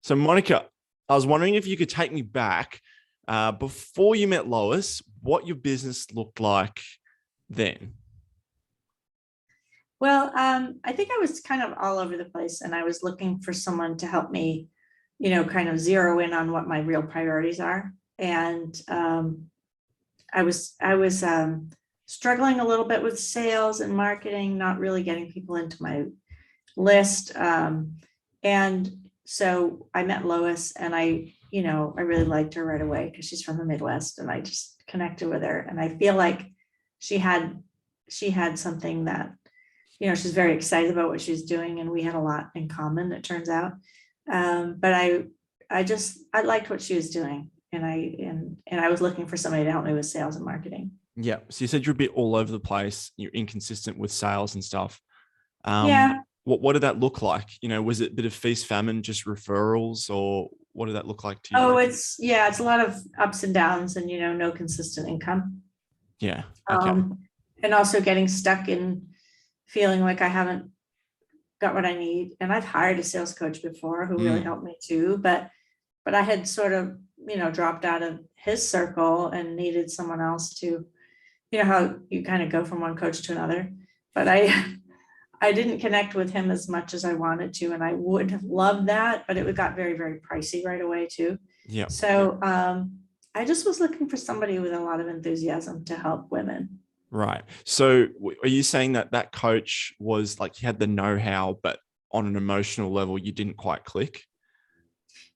So Monica, I was wondering if you could take me back before you met Lois, what your business looked like then. Well, I think I was kind of all over the place, and I was looking for someone to help me, kind of zero in on what my real priorities are. And I was struggling a little bit with sales and marketing, not really getting people into my list. And so I met Lois, and I really liked her right away because she's from the Midwest, and I just connected with her. And I feel like she had something that, she's very excited about what she's doing, and we had a lot in common, it turns out. But I liked what she was doing, and I was looking for somebody to help me with sales and marketing. Yeah. So you said you're a bit all over the place. You're inconsistent with sales and stuff. Yeah. What did that look like? Was it a bit of feast, famine, just referrals, or what did that look like to you? Oh, it's a lot of ups and downs, and no consistent income. Yeah. Okay. And also getting stuck in feeling like I haven't got what I need. And I've hired a sales coach before who really helped me too, but I had sort of, dropped out of his circle and needed someone else to, how you kind of go from one coach to another. But I didn't connect with him as much as I wanted to, and I would have loved that, but it got very, very pricey right away too. Yeah. So I just was looking for somebody with a lot of enthusiasm to help women. Right. So are you saying that coach was like, he had the know-how, but on an emotional level, you didn't quite click?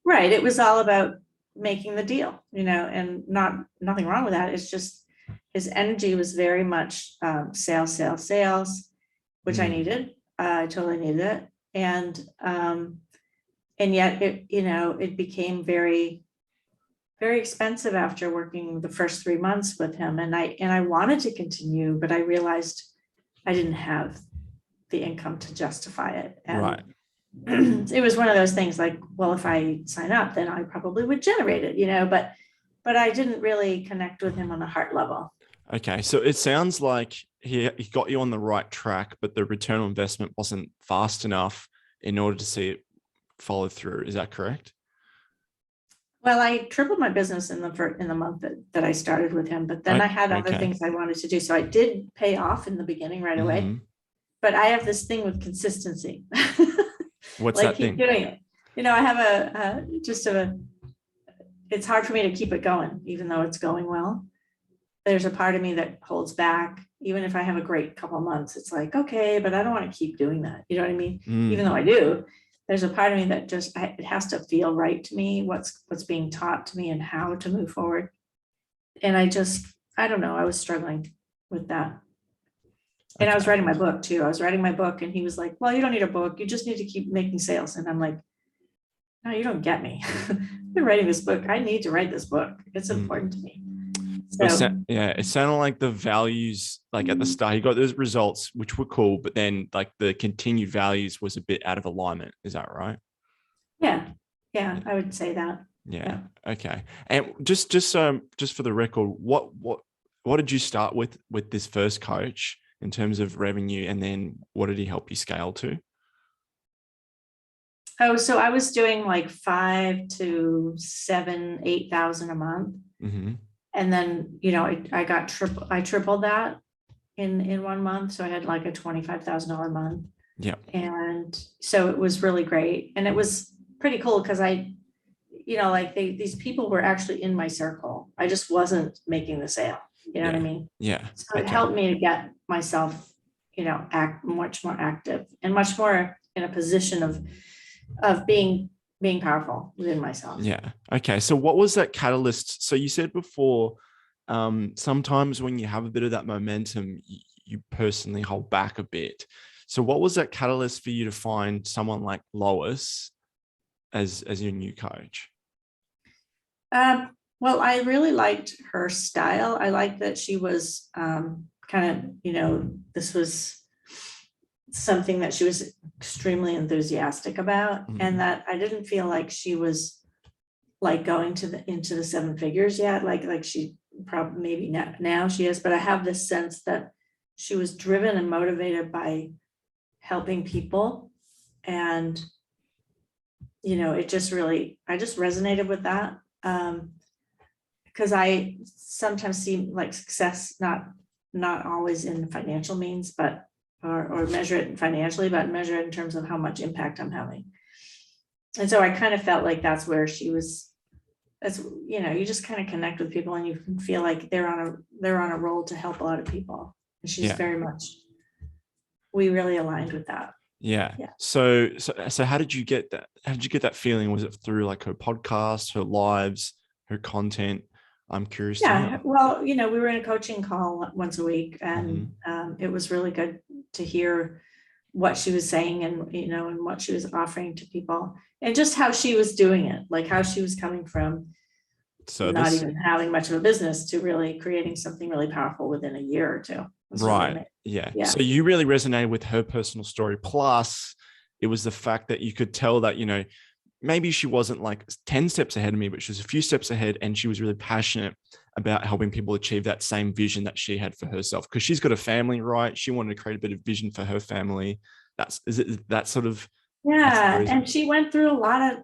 Right. It was all about making the deal, and nothing wrong with that. It's just his energy was very much sales, which I needed. I totally needed it. And yet it became very, very expensive after working the first 3 months with him. And I wanted to continue, but I realized I didn't have the income to justify it. And right. It was one of those things like, well, if I sign up, then I probably would generate it, but I didn't really connect with him on a heart level. Okay. So it sounds like he got you on the right track, but the return on investment wasn't fast enough in order to see it follow through. Is that correct? Well, I tripled my business in the month that I started with him, but then I had other things I wanted to do. So I did pay off in the beginning right away, but I have this thing with consistency. What's like that keep thing? doing it. I have it's hard for me to keep it going, even though it's going well. There's a part of me that holds back. Even if I have a great couple of months, it's like, okay, but I don't want to keep doing that. You know what I mean? Even though I do, there's a part of me that just, it has to feel right to me, what's being taught to me and how to move forward. And I don't know, I was struggling with that. And I was writing my book too. I was writing my book, and he was like, well, you don't need a book. You just need to keep making sales. And I'm like, no, you don't get me. I've been writing this book. I need to write this book. It's important to me. So, it sounded like the values, like at the start, he got those results, which were cool, but then like the continued values was a bit out of alignment. Is that right? Yeah, I would say that. Yeah. Okay. And just for the record, what did you start with this first coach in terms of revenue, and then what did he help you scale to? Oh, so I was doing like 5,000 to 7,000, 8,000 a month. And then, I tripled that in 1 month. So I had like a $25,000 a month. Yeah. And so it was really great. And it was pretty cool because these people were actually in my circle. I just wasn't making the sale. You know what I mean? Yeah. So it helped me to get myself, act much more active and much more in a position of being powerful within myself. Yeah. Okay. So what was that catalyst? So you said before, sometimes when you have a bit of that momentum, you personally hold back a bit. So what was that catalyst for you to find someone like Lois as your new coach? Well, I really liked her style. I liked that she was kind of, this was something that she was extremely enthusiastic about, and that I didn't feel like she was like going into the 7 figures yet. Like she probably maybe now she is, but I have this sense that she was driven and motivated by helping people, and it just really, I just resonated with that. Because I sometimes see like success, not always in financial means, but, or measure it financially, but measure it in terms of how much impact I'm having. And so I kind of felt like that's where she was. That's, you just kind of connect with people and you can feel like they're on a roll to help a lot of people. And she's Yeah. very much, we really aligned with that. Yeah. Yeah. So how did you get that? How did you get that feeling? Was it through like her podcast, her lives, her content? I'm curious to Yeah. know. Well, we were in a coaching call once a week, and it was really good to hear what she was saying and, and what she was offering to people and just how she was doing it, like how she was coming from Service. not even having much of a business to really creating something really powerful within a year or two. Right. Really Yeah. So you really resonated with her personal story. Plus, it was the fact that you could tell that, maybe she wasn't like 10 steps ahead of me, but she was a few steps ahead, and she was really passionate about helping people achieve that same vision that she had for herself. Because she's got a family, right? She wanted to create a bit of vision for her family. That sort of. Yeah. And she went through a lot of,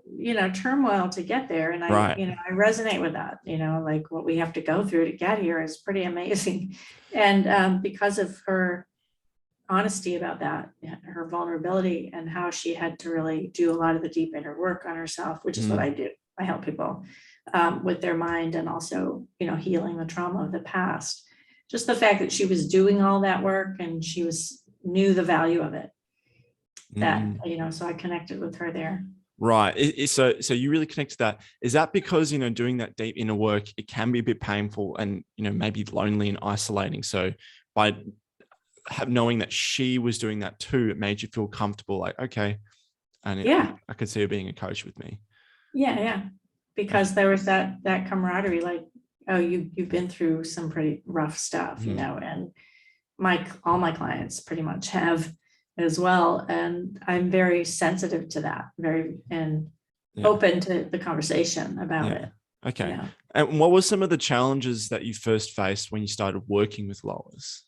turmoil to get there. And I resonate with that, like what we have to go through to get here is pretty amazing. And because of her honesty about that, her vulnerability, and how she had to really do a lot of the deep inner work on herself, which is what I do. I help people with their mind, and also, healing the trauma of the past. Just the fact that she was doing all that work and she knew the value of it. That, so I connected with her there. Right. So you really connect to that. Is that because, doing that deep inner work, it can be a bit painful and, maybe lonely and isolating. So by knowing that she was doing that too, it made you feel comfortable, like, okay. And I could see her being a coach with me. Yeah. Because there was that camaraderie, like, oh, you've been through some pretty rough stuff, and all my clients pretty much have as well. And I'm very sensitive to that, open to the conversation about it. Okay. And what were some of the challenges that you first faced when you started working with Lois?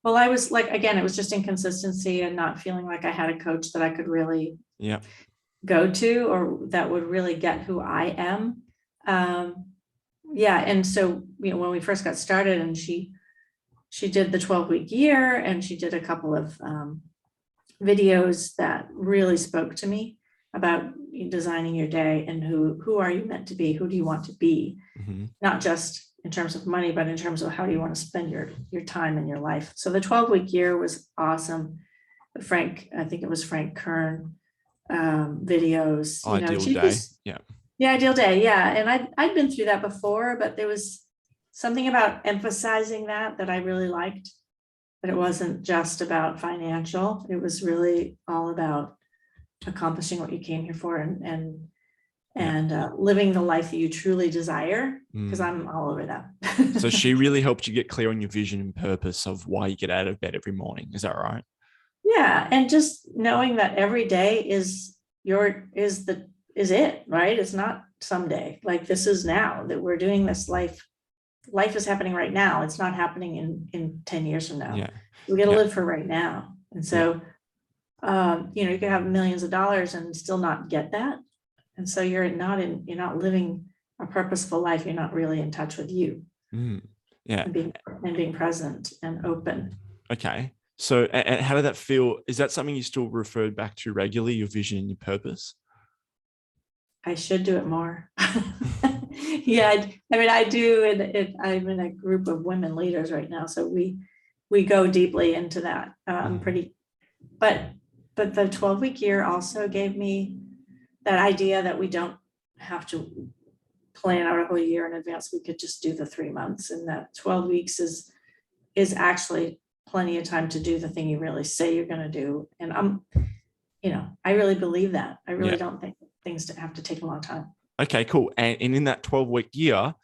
Well, I was like, again, it was just inconsistency and not feeling like I had a coach that I could really go to, or that would really get who I am. And so, when we first got started, and she did the 12-week year, and she did a couple of videos that really spoke to me about designing your day and who are you meant to be? Who do you want to be? Not just in terms of money, but in terms of how do you want to spend your time in your life. So the 12-week year was awesome. I think it was Frank Kern videos. Ideal day. Ideal day. Yeah. And I'd been through that before, but there was something about emphasizing that I really liked. That it wasn't just about financial. It was really all about accomplishing what you came here for, and living the life that you truly desire, because I'm all over that. So she really helped you get clear on your vision and purpose of why you get out of bed every morning. Is that right? Yeah. And just knowing that every day is it, right? It's not someday. Like, this is now that we're doing this life is happening right now. It's not happening in 10 years from now. We got to live for right now. And so, you could have millions of dollars and still not get that. And so you're not living a purposeful life. You're not really in touch with you. And being present and open. Okay. So, and how did that feel? Is that something you still referred back to regularly, your vision and your purpose? I should do it more. I do. And I'm in a group of women leaders right now. So we go deeply into that. But the 12-week year also gave me that idea that we don't have to plan out a whole year in advance. We could just do the 3 months, and that 12 weeks is actually plenty of time to do the thing you really say you're going to do. And I really believe that. I really don't think things have to take a long time. Okay, cool. And in that 12-week year,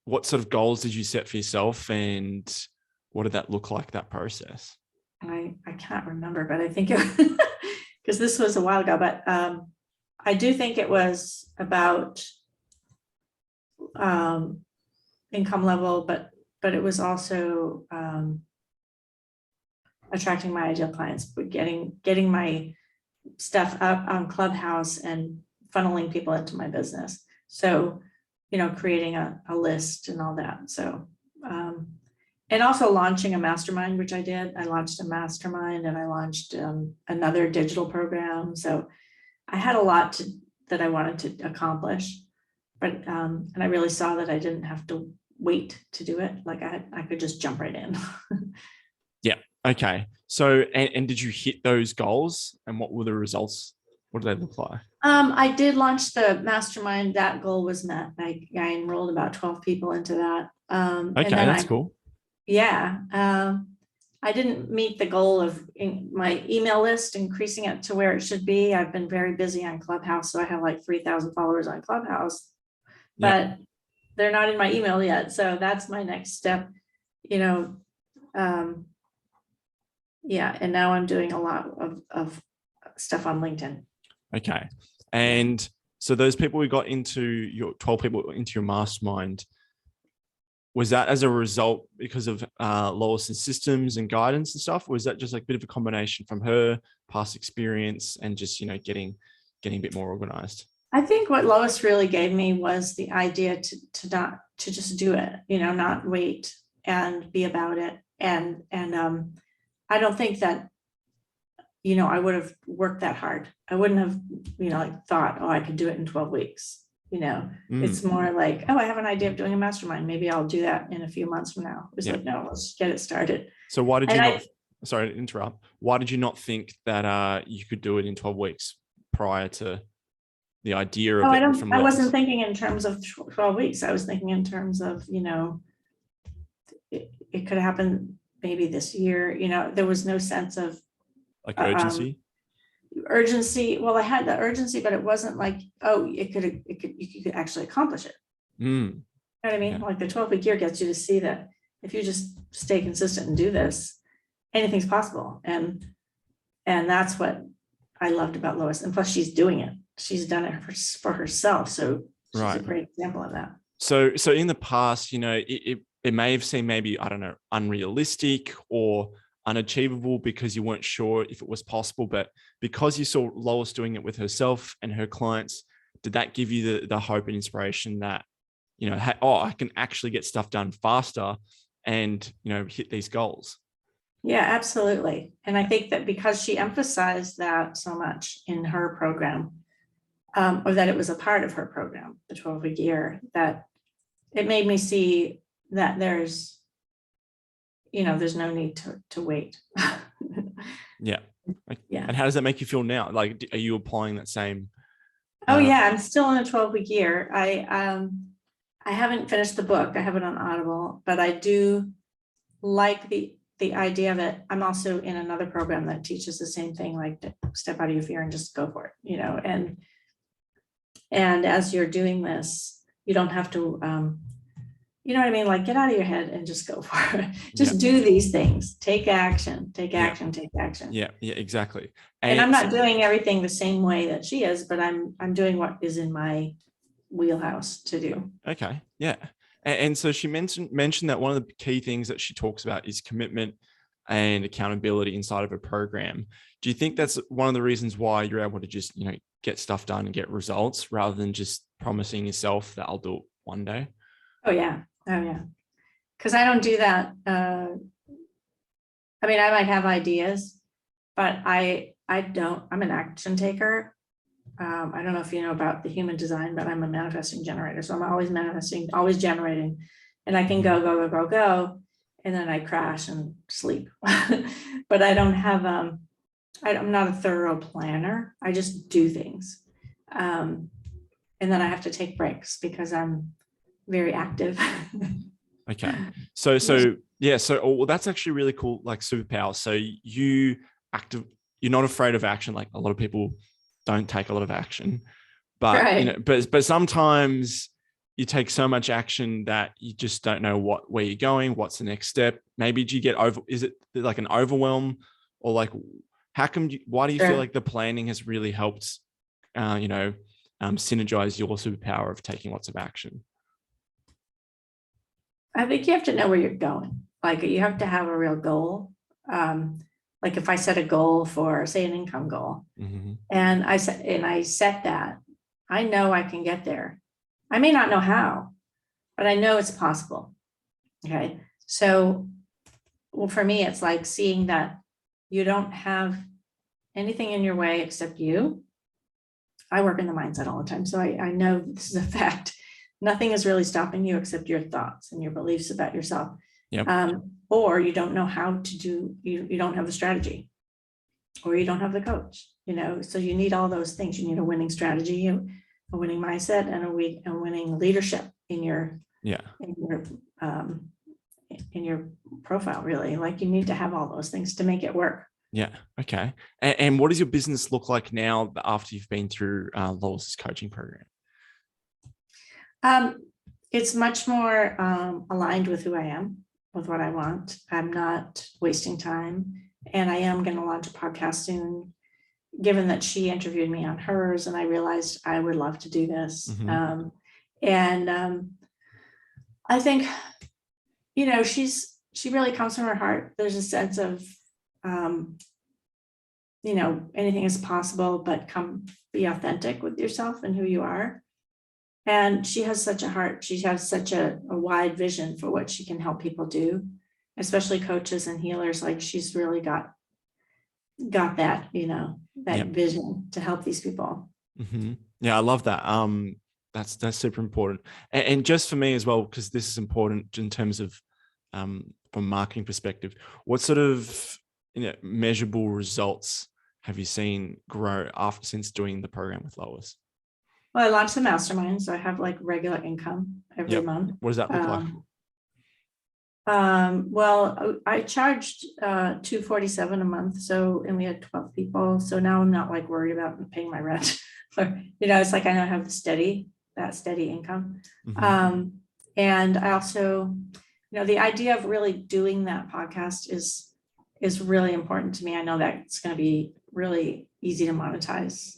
what sort of goals did you set for yourself, and what did that look like, that process? I can't remember, but I think because this was a while ago, but I do think it was about income level, but it was also attracting my ideal clients, but getting my stuff up on Clubhouse and funneling people into my business. So, creating a list and all that. So, and also launching a mastermind, which I did. I launched a mastermind and I launched another digital program. So I had a lot that I wanted to accomplish, but and I really saw that I didn't have to wait to do it. Like I could just jump right in. Yeah. Okay. So, and did you hit those goals, and what were the results? What did they look like? I did launch the mastermind. That goal was met. I enrolled about 12 people into that. Okay, and then that's cool. Yeah. I didn't meet the goal of my email list, increasing it to where it should be. I've been very busy on Clubhouse. So I have like 3,000 followers on Clubhouse, but they're not in my email yet. So that's my next step, yeah. And now I'm doing a lot of stuff on LinkedIn. Okay. And so those people we got into your 12 people into your mastermind, was that as a result because of Lois's systems and guidance and stuff? Or was that just like a bit of a combination from her past experience and just, getting a bit more organized? I think what Lois really gave me was the idea to just do it, not wait and be about it. And I don't think that, I would have worked that hard. I wouldn't have, thought, I could do it in 12 weeks. It's more like, I have an idea of doing a mastermind. Maybe I'll do that in a few months from now. It's like, no, let's get it started. So why did you not, sorry to interrupt. Why did you not think that you could do it in 12 weeks prior to the idea of it? I wasn't thinking in terms of 12 weeks. I was thinking in terms of, it could happen maybe this year. There was no sense of like urgency. Well, I had the urgency, but it wasn't like, you could actually accomplish it. You know what I mean? Yeah. Like the 12-week year gets you to see that if you just stay consistent and do this, anything's possible. And that's what I loved about Lois. And plus she's doing it. She's done it for herself. So she's a great example of that. So in the past, it may have seemed maybe, I don't know, unrealistic or unachievable because you weren't sure if it was possible, but because you saw Lois doing it with herself and her clients, did that give you the hope and inspiration that, I can actually get stuff done faster and, hit these goals? Yeah, absolutely. And I think that because she emphasized that so much in her program, or that it was a part of her program, the 12-week year, that it made me see that there's no need to wait. Yeah. And how does that make you feel now? Like, are you applying that same? Yeah, I'm still in a 12-week year. I haven't finished the book. I have it on Audible, but I do like the idea of it. I'm also in another program that teaches the same thing, like to step out of your fear and just go for it, and as you're doing this, you don't have to, you know what I mean? Like, get out of your head and just go for it. Just do these things. Take action, take action, take action. Yeah, exactly. And I'm not doing everything the same way that she is, but I'm doing what is in my wheelhouse to do. Okay. Yeah. And so she mentioned that one of the key things that she talks about is commitment and accountability inside of a program. Do you think that's one of the reasons why you're able to just, get stuff done and get results rather than just promising yourself that I'll do it one day? Oh yeah. Because I don't do that. I might have ideas, but I don't. I'm an action taker. I don't know if you know about the human design, but I'm a manifesting generator. So I'm always manifesting, always generating, and I can go, and then I crash and sleep. But I don't have, I'm not a thorough planner. I just do things. And then I have to take breaks because I'm very active. Okay. So that's actually really cool, like superpower. So you're not afraid of action. Like a lot of people don't take a lot of action, but but sometimes you take so much action that you just don't know where you're going, what's the next step. Maybe do you get is it like an overwhelm, or like why do you feel like the planning has really helped synergize your superpower of taking lots of action? I think you have to know where you're going. Like, you have to have a real goal. Like like if I set a goal for, say, an income goal, and I set that, I know I can get there. I may not know how, but I know it's possible. Okay. So, well, for me, it's like seeing that you don't have anything in your way except you. I work in the mindset all the time, so I know this is a fact. Nothing is really stopping you except your thoughts and your beliefs about yourself. Yep. Or you don't know how to do, you don't have the strategy, or you don't have the coach, so you need all those things. You need a winning strategy, a winning mindset, and a winning leadership in your profile, really. Like, you need to have all those things to make it work. Yeah. Okay. And what does your business look like now after you've been through Lois's coaching program? It's much more aligned with who I am, with what I want. I'm not wasting time, and I am going to launch a podcast soon, given that she interviewed me on hers, and I realized I would love to do this. I think, she really comes from her heart. There's a sense of, anything is possible, but be authentic with yourself and who you are. And she has such a heart. She has such a wide vision for what she can help people do, especially coaches and healers. Like, she's really got that, that vision to help these people. Yeah, I love that. That's super important. And just for me as well, because this is important in terms of, from a marketing perspective, what sort of measurable results have you seen grow since doing the program with Lois? Well, I launched the mastermind, so I have like regular income every month. What does that look like? Well, I charged $247 a month. And we had 12 people. So now I'm not like worried about paying my rent. It's like I know I have that steady income. And I also, the idea of really doing that podcast is really important to me. I know that it's going to be really easy to monetize.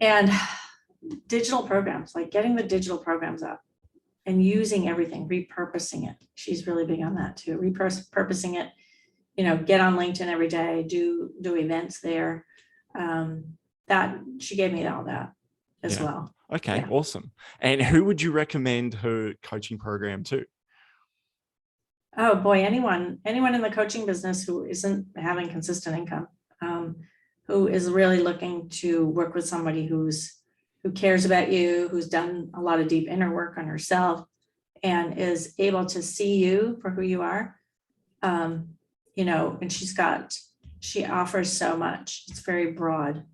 And digital programs, like getting the digital programs up and using everything, repurposing it. She's really big on that too. Repurposing it, get on LinkedIn every day, do events there. That she gave me all that as well. Okay, awesome. And who would you recommend her coaching program to? Oh boy, anyone in the coaching business who isn't having consistent income, who is really looking to work with somebody who cares about you, who's done a lot of deep inner work on herself, and is able to see you for who you are. And she offers so much. It's very broad,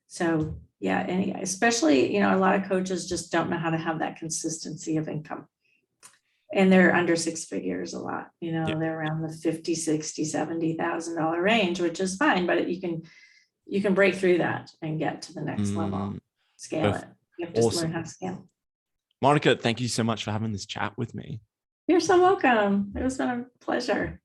So and especially, a lot of coaches just don't know how to have that consistency of income. And they're under six figures a lot, they're around the $50,000, $60,000, $70,000 range, which is fine, but you can break through that and get to the next level, scale it. You have to just learn how to scale. Monica, thank you so much for having this chat with me. You're so welcome. It was been a pleasure.